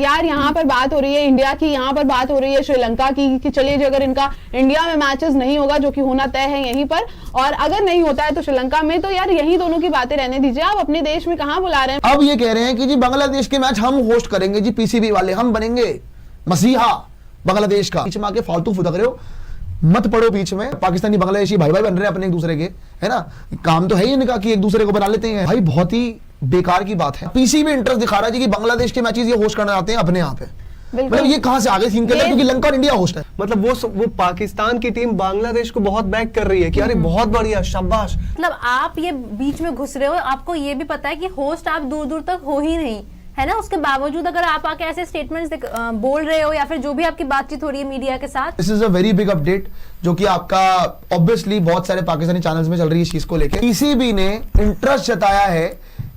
यार यहाँ पर बात हो रही है इंडिया की, यहाँ पर बात हो रही है श्रीलंका की कि चलिए जो अगर इनका इंडिया में मैचेस नहीं होगा जो कि होना तय है यहीं पर, और अगर नहीं होता है तो श्रीलंका में, तो यार यही दोनों की बातें रहने दीजिए, आप अपने देश में कहाँ बुला रहे हैं। अब ये कह रहे हैं कि जी बांग्लादेश के मैच हम होस्ट करेंगे जी, पीसीबी वाले हम बनेंगे मसीहा बांग्लादेश का। बीच में आके फालतू फुदक रहे हो, मत पड़ो बीच में। पाकिस्तानी बांग्लादेशी भाई भाई बन रहे हैं अपने एक दूसरे के, है ना, काम तो है ही इनका कि एक दूसरे को बना लेते हैं भाई। बहुत ही बेकार की बात है। पीसीबी इंटरेस्ट दिखा रहा है जी कि बांग्लादेश के मैचेस ये होस्ट करना चाहते हैं अपने यहाँ पे। मतलब ये कहां से आगे सीन कर रहे हैं, क्योंकि लंका और इंडिया होस्ट है। मतलब वो पाकिस्तान की टीम बांग्लादेश को बहुत बैक कर रही है कि अरे बहुत बढ़िया, शाबाश। मतलब आप ये बीच में घुस रहे हो, आपको ये भी पता है कि होस्ट आप दूर दूर तक हो ही नहीं, है ना, उसके बावजूद अगर आप आके ऐसे स्टेटमेंट्स बोल रहे हो या फिर जो भी आपकी बातचीत हो रही है मीडिया के साथ। This is a very big update जो कि आपका ऑब्वियसली बहुत सारे पाकिस्तानी चैनल्स में चल रही है इस चीज को लेकर। पीसीबी ने इंटरेस्ट जताया है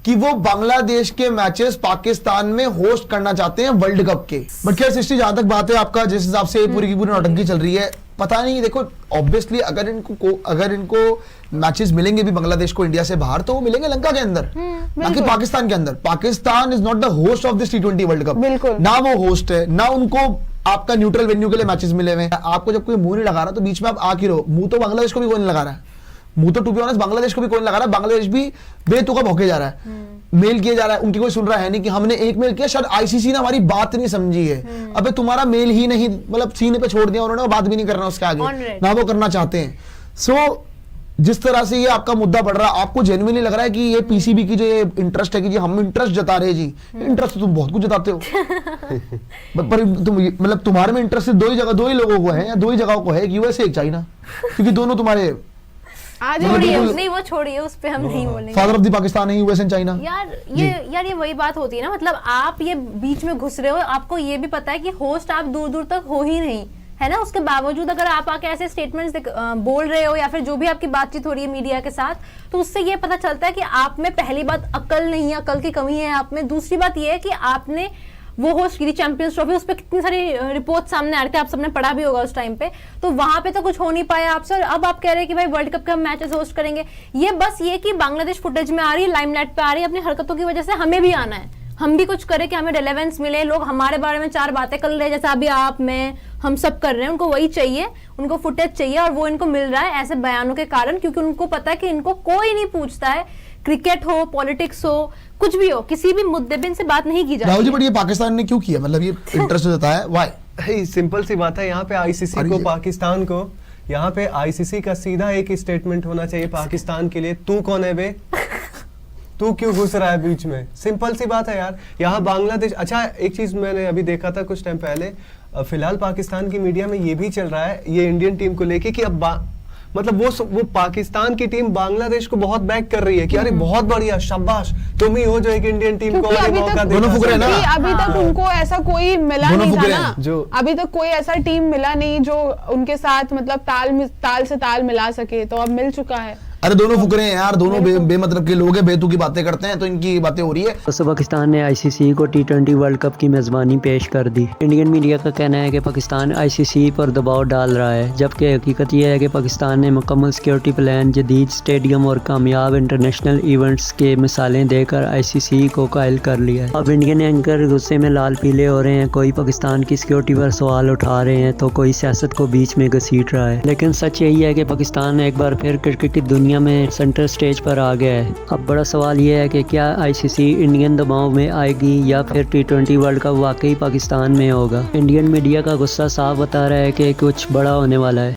कि वो बांग्लादेश के मैचेस पाकिस्तान में होस्ट करना चाहते हैं वर्ल्ड कप के। बट क्या सृष्टि, जहां तक बात है आपका, जिस हिसाब से पूरी की पूरी नौटंकी चल रही है, पता नहीं, देखो ऑब्वियसली अगर इनको मैचेस मिलेंगे भी बांग्लादेश को इंडिया से बाहर, तो वो मिलेंगे लंका के अंदर, ना कि पाकिस्तान के अंदर। Pakistan is not the host of this T20 world cup, ना वो होस्ट है, ना उनको आपका न्यूट्रल वेन्यू के लिए मैचेस मिले हुए हैं। आपको जब कोई मुंह नहीं लगा रहा तो बीच में आप आ क्यों रहो? मुंह तो बांग्लादेश को भी कोई नहीं लगा रहा है, मुंह तो टू बी ऑनेस्ट बांग्लादेश को भी कोई नहीं लगा रहा है। बांग्लादेश भी बेतुका भौंके जा रहा है, मेल किया जा रहा है, उनकी कोई सुन रहा है नहीं कि हमने एक मेल किया, शायद आईसीसी ने हमारी बात नहीं समझी है। अबे तुम्हारा मेल ही नहीं, मतलब सीने पे छोड़ दिया उन्होंने, बात भी नहीं करना उसके आगे, ना वो करना चाहते हैं। सो जिस तरह से ये आपका मुद्दा बढ़ रहा है, आपको जेन्युइनली लग रहा है कि ये पीसीबी की जो ये इंटरेस्ट है कि जी हम इंटरेस्ट जता रहे जी, इंटरेस्ट तो तुम बहुत कुछ जताते हो। पर तुम मतलब तुम्हारे में इंटरेस्ट दो ही लोगों को है, या दो ही जगहों को है, एक यूएसए एक चाइना, क्योंकि दोनों तुम्हारे नहीं, वो छोड़िए, उस पे हम नहीं बोलेंगे। फादर ऑफ द पाकिस्तान है यूएस एंड चाइना। यार ये वही बात होती है ना, मतलब आप ये बीच में घुस रहे हो, आपको ये भी पता है कि होस्ट आप दूर दूर तक हो ही नहीं, है ना, उसके बावजूद अगर आप आके ऐसे स्टेटमेंट्स बोल रहे हो या फिर जो भी आपकी बातचीत हो रही है मीडिया के साथ, तो उससे ये पता चलता है कि आप में पहली बात अक्ल नहीं है, अक्ल की कमी है आप में। दूसरी बात ये है कि आपने वो होस्ट की चैंपियंस ट्रॉफी, उस पर कितनी सारी रिपोर्ट सामने आ रही थी, आप सबने पढ़ा भी होगा उस टाइम पे, तो वहां पे तो कुछ हो नहीं पाया आपसे, और अब आप कह रहे हैं कि भाई वर्ल्ड कप के हम मैचेस होस्ट करेंगे। ये बस ये कि बांग्लादेश फुटेज में आ रही है, लाइमलाइट पे आ रही है, अपनी हरकतों की वजह से हमें भी आना है, हम भी कुछ करें कि हमें रेलेवेंस मिले, लोग हमारे बारे में चार बातें कर रहे हैं, जैसे अभी आप, मैं, हम सब कर रहे हैं। उनको वही चाहिए, उनको फुटेज चाहिए, और वो इनको मिल रहा है ऐसे बयानों के कारण, क्योंकि उनको पता है कि इनको कोई नहीं पूछता है, क्रिकेट हो, पॉलिटिक्स हो, कुछ भी हो, किसी भी मुद्दे पे इनसे बात नहीं की जाती। राहुल जी, बट ये पाकिस्तान ने क्यों किया? मतलब ये इंटरेस्ट जताया, व्हाई? सिंपल सी बात है, यहाँ पे आईसीसी को, पाकिस्तान को, यहाँ पे आईसीसी का सीधा एक स्टेटमेंट होना चाहिए पाकिस्तान के लिए, तू कौन है बे, तू क्यों घुस रहा है बीच में? सिंपल सी बात है यार। यहाँ बांग्लादेश, अच्छा एक चीज मैंने अभी देखा था कुछ टाइम पहले, फिलहाल पाकिस्तान की मीडिया में ये भी चल रहा है ये इंडियन टीम को लेके कि अब मतलब वो पाकिस्तान की टीम बांग्लादेश को बहुत बैक कर रही है कि अरे बहुत बढ़िया, शाबाश, तुम ही हो जो एक इंडियन टीम को आगे मौका दे। अभी तक उनको ऐसा कोई मिला नहीं था ना, जो अभी तक कोई ऐसा टीम मिला नहीं जो उनके साथ मतलब ताल से ताल मिला सके, तो अब मिल चुका है। अरे दोनों फुकरे हैं यार, दोनों बेमतलब के लोग हैं, बेतु की बातें करते हैं, तो इनकी बातें हो रही है। तो पाकिस्तान ने आईसीसी को T20 वर्ल्ड कप की मेजबानी पेश कर दी। इंडियन मीडिया का कहना है कि पाकिस्तान आईसीसी पर दबाव डाल रहा है, जबकि हकीकत यह है कि पाकिस्तान ने मुकम्मल सिक्योरिटी प्लान, जदीद स्टेडियम और कामयाब इंटरनेशनल इवेंट्स के मिसालें देकर आईसीसी को कायल कर लिया है। अब इंडियन एंकर गुस्से में लाल पीले हो रहे हैं, कोई पाकिस्तान की सिक्योरिटी पर सवाल उठा रहे हैं, तो कोई सियासत को बीच में घसीट रहा है। लेकिन सच यही है कि पाकिस्तान एक बार फिर क्रिकेट की दुनिया में सेंटर स्टेज पर आ गया है। अब बड़ा सवाल यह है कि क्या आईसीसी इंडियन दबाव में आएगी या फिर T20 वर्ल्ड कप वाकई पाकिस्तान में होगा। इंडियन मीडिया का गुस्सा साफ बता रहा है कि कुछ बड़ा होने वाला है।